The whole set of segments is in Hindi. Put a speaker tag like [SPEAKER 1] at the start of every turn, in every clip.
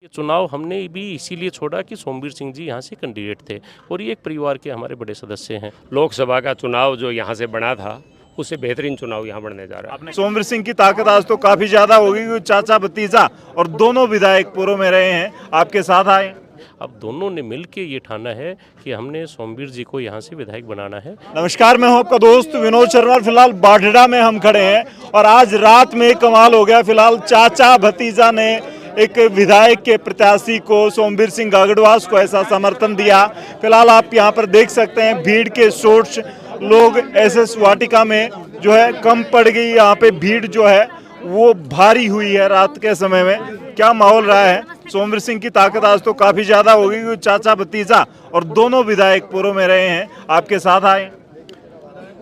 [SPEAKER 1] ये चुनाव हमने भी इसीलिए छोड़ा कि सोमवीर सिंह जी यहाँ से कैंडिडेट थे और ये एक परिवार के हमारे बड़े सदस्य हैं। लोकसभा का चुनाव जो यहाँ से बना था उससे बेहतरीन चुनाव यहाँ बनने जा रहा है।
[SPEAKER 2] सोमवीर सिंह की ताकत आज तो काफी ज्यादा होगी क्योंकि चाचा भतीजा और दोनों विधायक पूर्व में रहे हैं, आपके साथ आए।
[SPEAKER 1] अब दोनों ने मिल के ये ठाना है कि हमने सोमवीर जी को यहाँ से विधायक बनाना है।
[SPEAKER 2] नमस्कार, मैं हूं आपका दोस्त विनोद शर्मा। फिलहाल बाढ़ड़ा में हम खड़े हैं और आज रात में कमाल हो गया। फिलहाल चाचा भतीजा ने एक विधायक के प्रत्याशी को, सोमवीर सिंह गागड़वास को, ऐसा समर्थन दिया। फिलहाल आप यहां पर देख सकते हैं भीड़ के सोर्स, लोग एसएस वाटिका में जो है कम पड़ गई। यहाँ पे भीड़ जो है वो भारी हुई है रात के समय में। क्या माहौल रहा है? सोमवीर सिंह की ताकत आज तो काफी ज्यादा होगी क्योंकि चाचा भतीजा और दोनों विधायक पूर्व में रहे हैं, आपके साथ आए।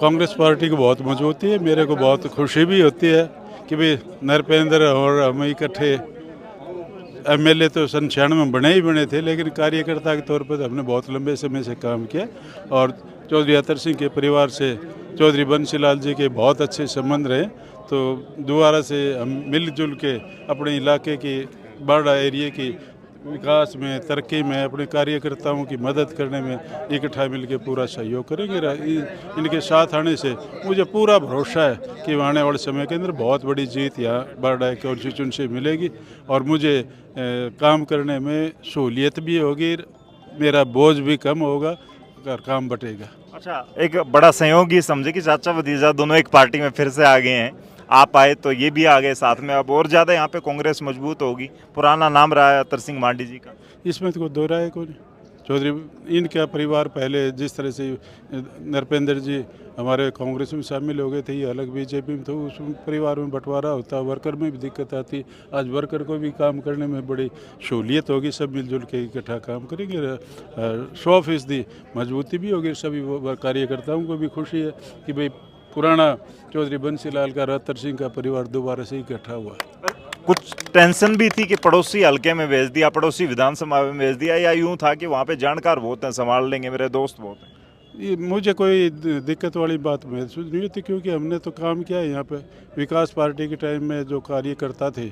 [SPEAKER 3] कांग्रेस पार्टी को बहुत मजबूती है, मेरे को बहुत खुशी भी होती है कि भाई नरपेंद्र और हम इकट्ठे एमएलए तो सन 96 में बने ही बने थे, लेकिन कार्यकर्ता के तौर पर हमने बहुत लंबे समय से काम किया और चौधरी अतर सिंह के परिवार से चौधरी बंसीलाल जी के बहुत अच्छे संबंध रहे। तो दोबारा से हम मिलजुल के अपने इलाके की बाढ़ा एरिया की विकास में, तरक्की में, अपने कार्यकर्ताओं की मदद करने में इकट्ठा मिलकर पूरा सहयोग करेंगे। इनके साथ आने से मुझे पूरा भरोसा है कि आने वाले समय के अंदर बहुत बड़ी जीत यहाँ बाढ़ा कॉन्स्टिट्यूंसी से मिलेगी और मुझे काम करने में सहूलियत भी होगी, मेरा बोझ भी कम होगा और काम बटेगा।
[SPEAKER 2] अच्छा, एक बड़ा संयोग ही समझे कि चाचा भतीजा दोनों एक पार्टी में फिर से आ गए हैं। आप आए तो ये भी आ गए साथ में, अब और ज़्यादा यहाँ पे कांग्रेस मजबूत होगी। पुराना नाम रहा है अतर सिंह मांडी जी का,
[SPEAKER 3] इसमें तो कोई दो राय कोई नहीं। चौधरी इनका परिवार पहले जिस तरह से नरपेंद्र जी हमारे कांग्रेस में शामिल हो गए थे, ये अलग बीजेपी में, तो उस परिवार में बंटवारा होता, वर्कर में भी दिक्कत आती। आज वर्कर को भी काम करने में बड़ी सहूलियत होगी, सब मिलजुल के इकट्ठा काम करेंगे। 100% मजबूती भी होगी। सभी कार्यकर्ताओं को भी खुशी है कि भाई पुराना चौधरी बंसीलाल का, अतर सिंह का परिवार दोबारा से इकट्ठा हुआ।
[SPEAKER 2] कुछ टेंशन भी थी कि पड़ोसी हल्के में भेज दिया, पड़ोसी विधानसभा में भेज दिया, या यूं था कि वहाँ पे जानकार बहुत हैं, संभाल लेंगे, मेरे दोस्त बहुत हैं?
[SPEAKER 3] ये मुझे कोई दिक्कत वाली बात महसूस नहीं होती क्योंकि हमने तो काम किया है यहाँ पे। विकास पार्टी के टाइम में जो कार्यकर्ता थे,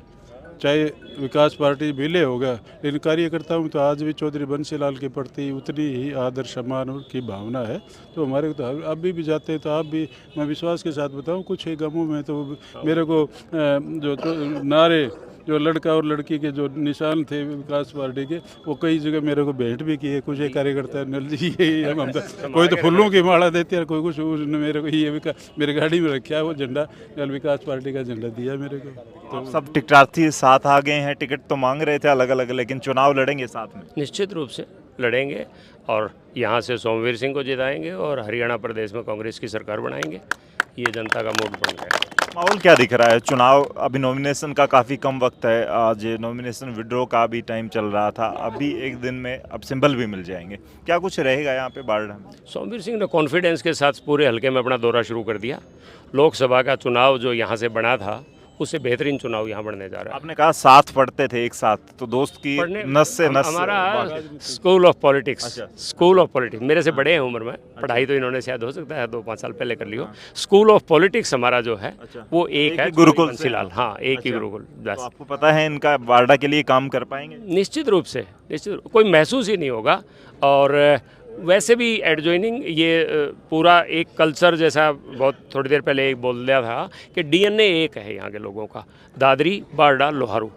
[SPEAKER 3] चाहे विकास पार्टी विलय हो गया, लेकिन कार्यकर्ताओं में तो आज भी चौधरी बंसीलाल के प्रति उतनी ही आदर सम्मान की भावना है। तो हमारे तो अभी भी जाते हैं तो आप भी, मैं विश्वास के साथ बताऊं, कुछ ही गमों में तो मेरे को जो तो नारे, जो लड़का और लड़की के जो निशान थे विकास पार्टी के, वो कई जगह मेरे को भेंट भी किए। कुछ एक कार्यकर्ता नल जी हम तो कोई तो फूलों की माला देते हैं, कोई कुछ, उसने मेरे को ये मेरे गाड़ी में रखा है वो झंडा, कल विकास पार्टी का झंडा दिया मेरे को।
[SPEAKER 2] तो सब टिकटार्थी साथ आ गए हैं, टिकट तो मांग रहे थे अलग अलग, लेकिन चुनाव लड़ेंगे साथ में?
[SPEAKER 1] निश्चित रूप से लड़ेंगे और यहाँ से सोमवीर सिंह को जिताएंगे और हरियाणा प्रदेश में कांग्रेस की सरकार बनाएंगे। ये जनता का मूड बन गया।
[SPEAKER 2] माहौल क्या दिख रहा है? चुनाव अभी नॉमिनेशन का काफ़ी कम वक्त है, आज नॉमिनेशन विड्रॉ का भी टाइम चल रहा था, अभी एक दिन में अब सिंबल भी मिल जाएंगे। क्या कुछ रहेगा यहाँ पे बाढ़ा में?
[SPEAKER 1] सोमवीर सिंह ने कॉन्फिडेंस के साथ पूरे हलके में अपना दौरा शुरू कर दिया। लोकसभा का चुनाव जो यहाँ से बना था उससे बेहतरीन चुनाव यहाँ बढ़ने जा रहा है।
[SPEAKER 2] आपने कहा साथ पढ़ते थे एक साथ, तो दोस्त की नस से नस।
[SPEAKER 1] हमारा school of politics, school of politics, मेरे से बड़े हैं उम्र में, पढ़ाई तो इन्होंने शायद हो सकता है 2-5 साल पहले कर ली हो। स्कूल ऑफ पॉलिटिक्स हमारा जो है वो एक है,
[SPEAKER 2] गुरुकुल
[SPEAKER 1] बंसीलाल, हाँ एक ही गुरुकुल।
[SPEAKER 2] तो आपको पता है इनका बाढ़ा के लिए काम कर पाएंगे?
[SPEAKER 1] निश्चित रूप से, निश्चित कोई महसूस ही नहीं होगा। और वैसे भी एडजॉइनिंग ये पूरा एक कल्चर जैसा, बहुत थोड़ी देर पहले एक बोल दिया था कि डीएनए एक है यहाँ के लोगों का, दादरी, बाढ़ा, लोहारू,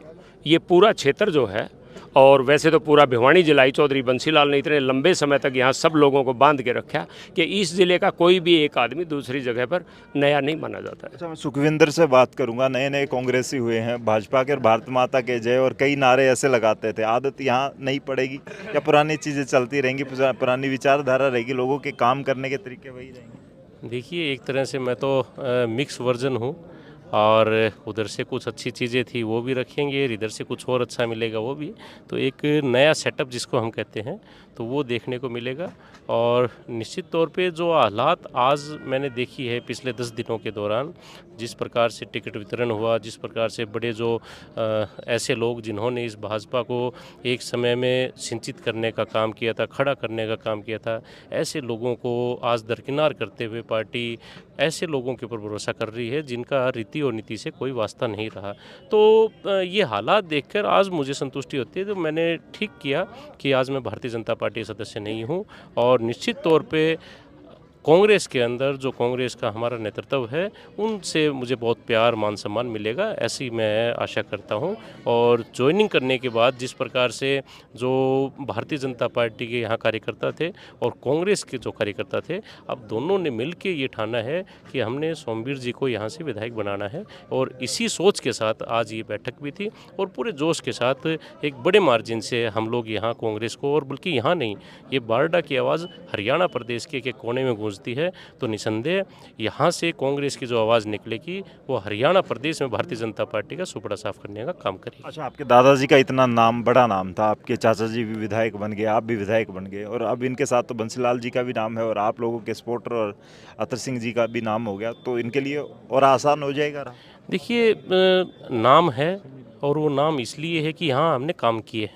[SPEAKER 1] ये पूरा क्षेत्र जो है। और वैसे तो पूरा भिवानी जिला ही चौधरी बंसीलाल ने इतने लंबे समय तक यहाँ सब लोगों को बांध के रखा कि इस ज़िले का कोई भी एक आदमी दूसरी जगह पर नया नहीं माना जाता है।
[SPEAKER 2] अच्छा, मैं सुखविंदर से बात करूंगा। नए नए कांग्रेसी हुए हैं, भाजपा के भारत माता के जय और कई नारे ऐसे लगाते थे। आदत यहाँ नहीं पड़ेगी या पुरानी चीज़ें चलती रहेंगी, पुरानी विचारधारा रहेगी, लोगों के काम करने के तरीके वही रहेंगे?
[SPEAKER 1] देखिए, एक तरह से मैं तो मिक्स वर्जन हूँ और उधर से कुछ अच्छी चीज़ें थी वो भी रखेंगे, इधर से कुछ और अच्छा मिलेगा वो भी। तो एक नया सेटअप जिसको हम कहते हैं तो वो देखने को मिलेगा। और निश्चित तौर पे जो हालात आज मैंने देखी है पिछले 10 दिनों के दौरान, जिस प्रकार से टिकट वितरण हुआ, जिस प्रकार से बड़े जो ऐसे लोग जिन्होंने इस भाजपा को एक समय में सिंचित करने का काम किया था, खड़ा करने का काम किया था, ऐसे लोगों को आज दरकिनार करते हुए पार्टी ऐसे लोगों के ऊपर भरोसा कर रही है जिनका रीति पार्टी और नीति से कोई वास्ता नहीं रहा। तो ये हालात देखकर आज मुझे संतुष्टि होती है, तो मैंने ठीक किया कि आज मैं भारतीय जनता पार्टी सदस्य नहीं हूँ और निश्चित तौर पे कांग्रेस के अंदर जो कांग्रेस का हमारा नेतृत्व है उनसे मुझे बहुत प्यार मान सम्मान मिलेगा, ऐसी मैं आशा करता हूं। और ज्वाइनिंग करने के बाद जिस प्रकार से जो भारतीय जनता पार्टी के यहाँ कार्यकर्ता थे और कांग्रेस के जो कार्यकर्ता थे, अब दोनों ने मिल के ये ठाना है कि हमने सोमवीर जी को यहाँ से विधायक बनाना है। और इसी सोच के साथ आज ये बैठक भी थी और पूरे जोश के साथ एक बड़े मार्जिन से हम लोग यहाँ कांग्रेस को, और बल्कि यहाँ नहीं, ये बारडा की आवाज़ हरियाणा प्रदेश के एक कोने में गूंजती है, तो निसंदेह यहाँ से कांग्रेस की जो आवाज़ निकलेगी वो हरियाणा प्रदेश में भारतीय जनता पार्टी का सुपड़ा साफ करने का काम करेगी।
[SPEAKER 2] अच्छा, आपके दादाजी का इतना नाम, बड़ा नाम था, आपके चाचा जी भी विधायक बन गए, आप भी विधायक बन गए, और अब इनके साथ तो बंसीलाल जी का भी नाम है और आप लोगों के सपोर्टर और अतर सिंह जी का भी नाम हो गया, तो इनके लिए और आसान हो जाएगा।
[SPEAKER 1] देखिए, नाम है और वो नाम इसलिए है कि यहाँ हमने काम किए,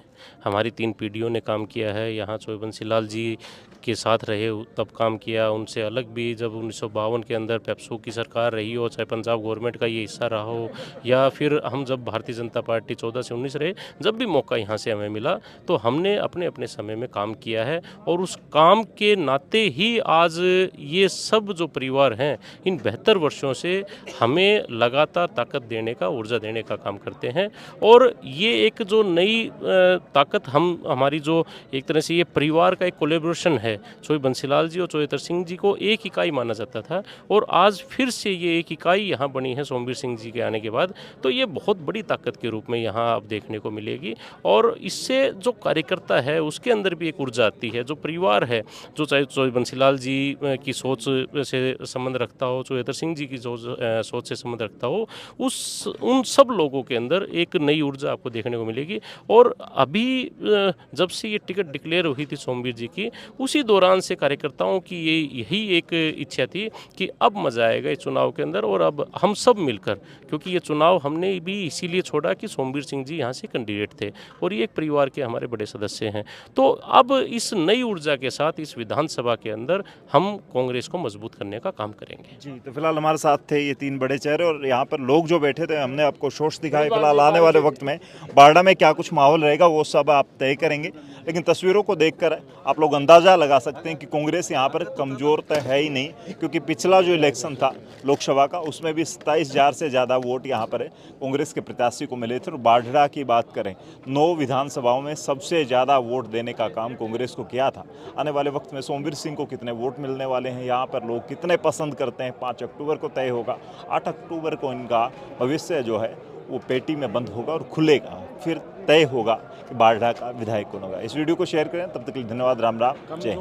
[SPEAKER 1] हमारी 3 पीढ़ियों ने काम किया है। यहाँ चौधरी बंसीलाल जी के साथ रहे तब काम किया, उनसे अलग भी जब 1952 के अंदर पेप्सू की सरकार रही हो, चाहे पंजाब गवर्नमेंट का ये हिस्सा रहा हो, या फिर हम जब भारतीय जनता पार्टी 14 से 19 रहे, जब भी मौका यहाँ से हमें मिला तो हमने अपने अपने समय में काम किया है। और उस काम के नाते ही आज ये सब जो परिवार हैं इन 72 वर्षों से हमें लगातार ताकत देने का, ऊर्जा देने का काम करते हैं। और ये एक जो नई ताकत हमारी जो एक तरह से ये परिवार का एक कोलेब्रेशन है, चौधरी बंसीलाल जी और चौधरी अतर सिंह जी को एक इकाई माना जाता था और आज फिर से ये एक इकाई यहाँ बनी है सोमवीर सिंह जी के आने के बाद, तो ये बहुत बड़ी ताकत के रूप में यहाँ अब देखने को मिलेगी। और इससे जो कार्यकर्ता है उसके अंदर भी एक ऊर्जा आती है, जो परिवार है, जो चाहे चौधरी बंसीलाल जी की सोच से संबंध रखता हो, चौधरी अतर सिंह जी की सोच से संबंध रखता हो, उन सब लोगों के अंदर एक नई ऊर्जा आपको देखने को मिलेगी। और अभी जब से ये टिकट डिक्लेयर हुई थी सोमवीर जी की, उसी दौरान से कार्यकर्ताओं की यही एक इच्छा थी कि अब मजा आएगा इस चुनाव के अंदर, और अब हम सब मिलकर, क्योंकि ये चुनाव हमने भी इसीलिए छोड़ा कि सोमवीर सिंह जी यहाँ से कैंडिडेट थे और ये एक परिवार के हमारे बड़े सदस्य हैं। तो अब इस नई ऊर्जा के साथ इस विधानसभा के अंदर हम कांग्रेस को मजबूत करने का काम करेंगे।
[SPEAKER 2] जी, तो फिलहाल हमारे साथ थे ये 3 बड़े चेहरे और यहाँ पर लोग जो बैठे थे, हमने आपको शोर्ट्स दिखाए। फिलहाल आने वाले वक्त में बारडा में क्या कुछ माहौल रहेगा वो सब आप तय करेंगे, लेकिन तस्वीरों को देखकर आप लोग अंदाज़ा लगा सकते हैं कि कांग्रेस यहाँ पर कमज़ोर तो है ही नहीं, क्योंकि पिछला जो इलेक्शन था लोकसभा का उसमें भी 27,000 से ज़्यादा वोट यहाँ पर कांग्रेस के प्रत्याशी को मिले थे। और बारडा की बात करें, 9 विधानसभाओं में सबसे ज़्यादा वोट देने का काम कांग्रेस को किया था। आने वाले वक्त में सोमवीर सिंह को कितने वोट मिलने वाले हैं, यहाँ पर लोग कितने पसंद करते हैं, 5 अक्टूबर को तय होगा। 8 अक्टूबर को इनका भविष्य जो है वो पेटी में बंद होगा और खुलेगा, फिर तय होगा कि बारडा का विधायक कौन होगा। इस वीडियो को शेयर करें, तब तक के लिए धन्यवाद। राम राम, जय हिंद।